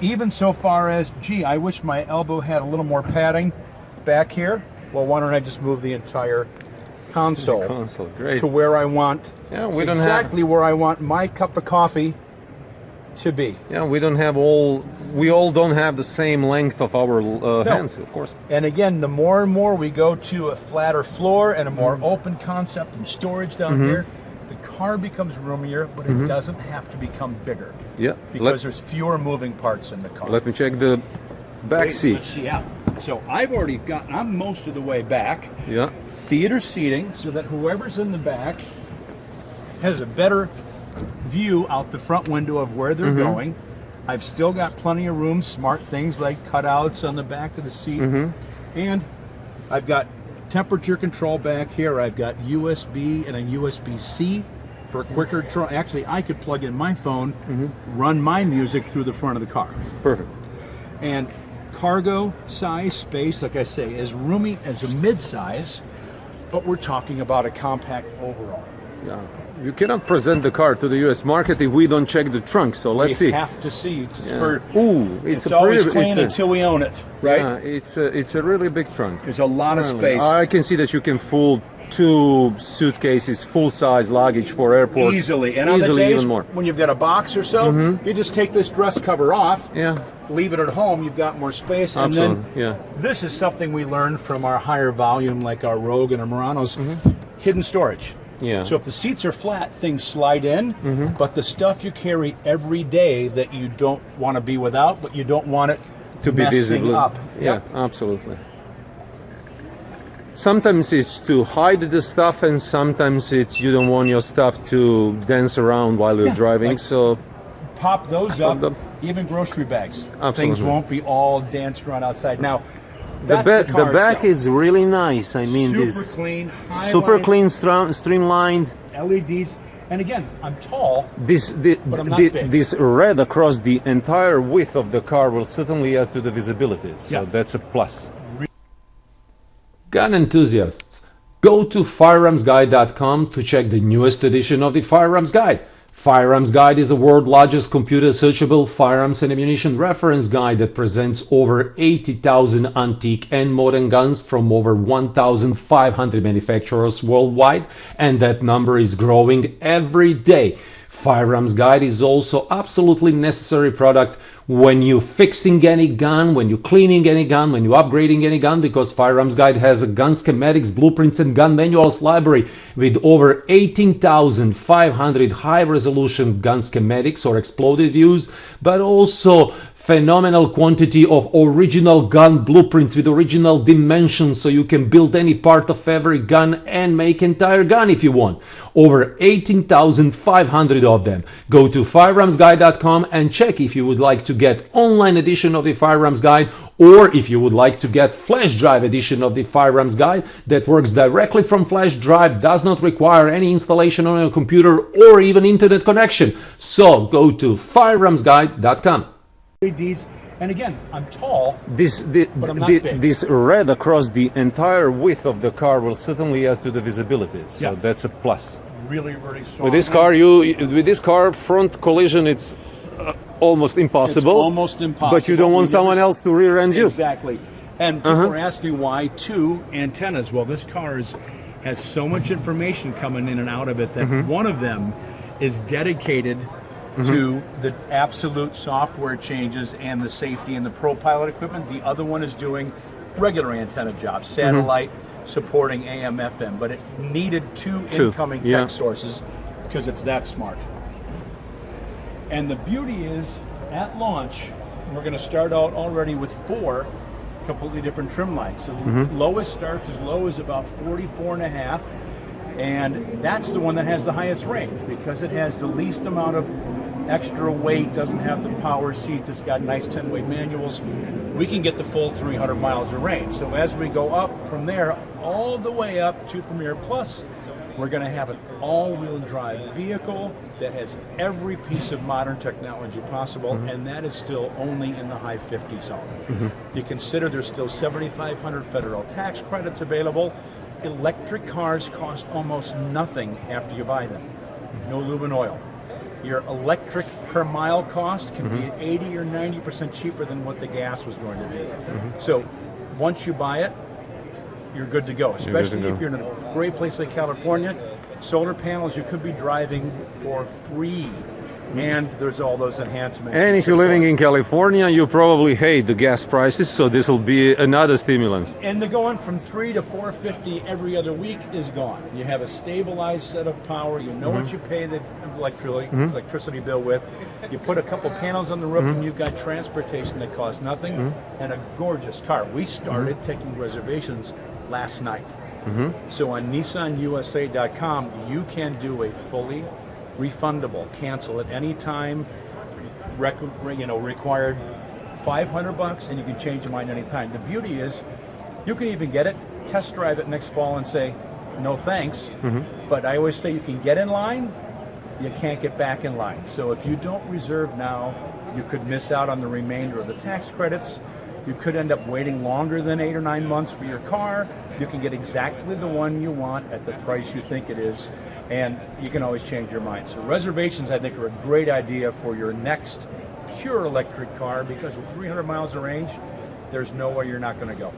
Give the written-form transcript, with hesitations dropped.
even so far as, gee, I wish my elbow had a little more padding back here. Well, why don't I just move the entire console, Great. to where I want, we don't exactly where I want my cup of coffee to be. Yeah, we all don't have the same length of our hands, of course. And again, the more and more we go to a flatter floor and a more open concept and storage down here, the car becomes roomier, but it doesn't have to become bigger. Yeah. Because there's fewer moving parts in the car. Let me check the back seat. Let's see out. So I'm most of the way back. Yeah. Theater seating, so that whoever's in the back has a better view out the front window of where they're going. I've still got plenty of room, smart things like cutouts on the back of the seat. And I've got temperature control back here. I've got USB and a USB-C for quicker. Actually, I could plug in my phone, run my music through the front of the car. Perfect. And cargo size space, like I say, as roomy as a mid-size, but we're talking about a compact overall. Yeah, you cannot present the car to the U.S. market if we don't check the trunk. So let's see. We have to see. It's always clean until we own it, right? Yeah, it's a really big trunk. There's a lot of space. I can see that you can fold 2 suitcases, full-size luggage for airports easily. And easily, on the days even more. when you've got a box or so, you just take this dress cover off. Yeah. Leave it at home. You've got more space. Absolutely. And then this is something we learned from our higher volume, like our Rogue and our Muranos, hidden storage. Yeah. So if the seats are flat, things slide in, but the stuff you carry every day that you don't want to be without, but you don't want it to be visible up. Yeah, absolutely. Sometimes it's to hide the stuff, and sometimes it's you don't want your stuff to dance around while you're driving. Like, so pop those up, even grocery bags. Absolutely. Things won't be all danced around outside. Now, the back is really nice. I mean, super clean, streamlined. LEDs, and again, I'm tall. But I'm not big. This red across the entire width of the car will certainly add to the visibility. So that's a plus. Gun enthusiasts, go to firearmsguide.com to check the newest edition of the Firearms Guide. Firearms Guide is the world's largest computer-searchable firearms and ammunition reference guide that presents over 80,000 antique and modern guns from over 1,500 manufacturers worldwide, and that number is growing every day. Firearms Guide is also absolutely necessary product when you're fixing any gun, when you're cleaning any gun, when you're upgrading any gun, because Firearms Guide has a gun schematics, blueprints, and gun manuals library with over 18,500 high-resolution gun schematics or exploded views, but also phenomenal quantity of original gun blueprints with original dimensions, so you can build any part of every gun and make entire gun if you want. Over 18,500 of them. Go to firearmsguide.com and check if you would like to get online edition of the Firearms Guide, or if you would like to get flash drive edition of the Firearms Guide that works directly from flash drive, does not require any installation on your computer or even internet connection. So go to firearmsguide.com. LEDs, and again, I'm tall, but I'm not big. This red across the entire width of the car will certainly add to the visibility. So that's a plus. Really, really strong. With this car, front collision, it's almost impossible. It's almost impossible. But you don't want someone else to rear-end you. Exactly. And people are asking why 2 antennas. Well, this car has so much information coming in and out of it that one of them is dedicated to the absolute software changes and the safety and the ProPILOT equipment. The other one is doing regular antenna jobs, satellite supporting AM, FM, but it needed 2 incoming tech sources because it's that smart. And the beauty is, at launch, we're going to start out already with 4 completely different trim lines. So the lowest starts as low as about 44.5, and that's the one that has the highest range because it has the least amount of extra weight, doesn't have the power seats, it's got nice 10-weight manuals. We can get the full 300 miles of range. So as we go up from there, all the way up to Premier Plus, we're going to have an all-wheel drive vehicle that has every piece of modern technology possible, and that is still only in the high 50 zone. You consider there's still 7,500 federal tax credits available. Electric cars cost almost nothing after you buy them. No lube and oil. your electric per mile cost can be 80 or 90% cheaper than what the gas was going to be. So once you buy it, you're good to go, especially if you're in a great place like California. Solar panels, you could be driving for free, and there's all those enhancements. And if you're living in California, you probably hate the gas prices, so this will be another stimulant. And the going from $3 to $4.50 every other week is gone. You have a stabilized set of power. You know what you pay the electricity bill with. You put a couple panels on the roof, and you've got transportation that costs nothing, and a gorgeous car. We started taking reservations last night. So on NissanUSA.com, you can do a fully refundable, cancel at any time, required $500, and you can change your mind anytime. The beauty is, you can even get it, test drive it next fall, and say, no thanks. But I always say you can get in line, you can't get back in line. So if you don't reserve now, you could miss out on the remainder of the tax credits. You could end up waiting longer than 8 or 9 months for your car. You can get exactly the one you want at the price you think it is, and you can always change your mind. So reservations, I think, are a great idea for your next pure electric car, because with 300 miles of range, there's no way you're not going to go.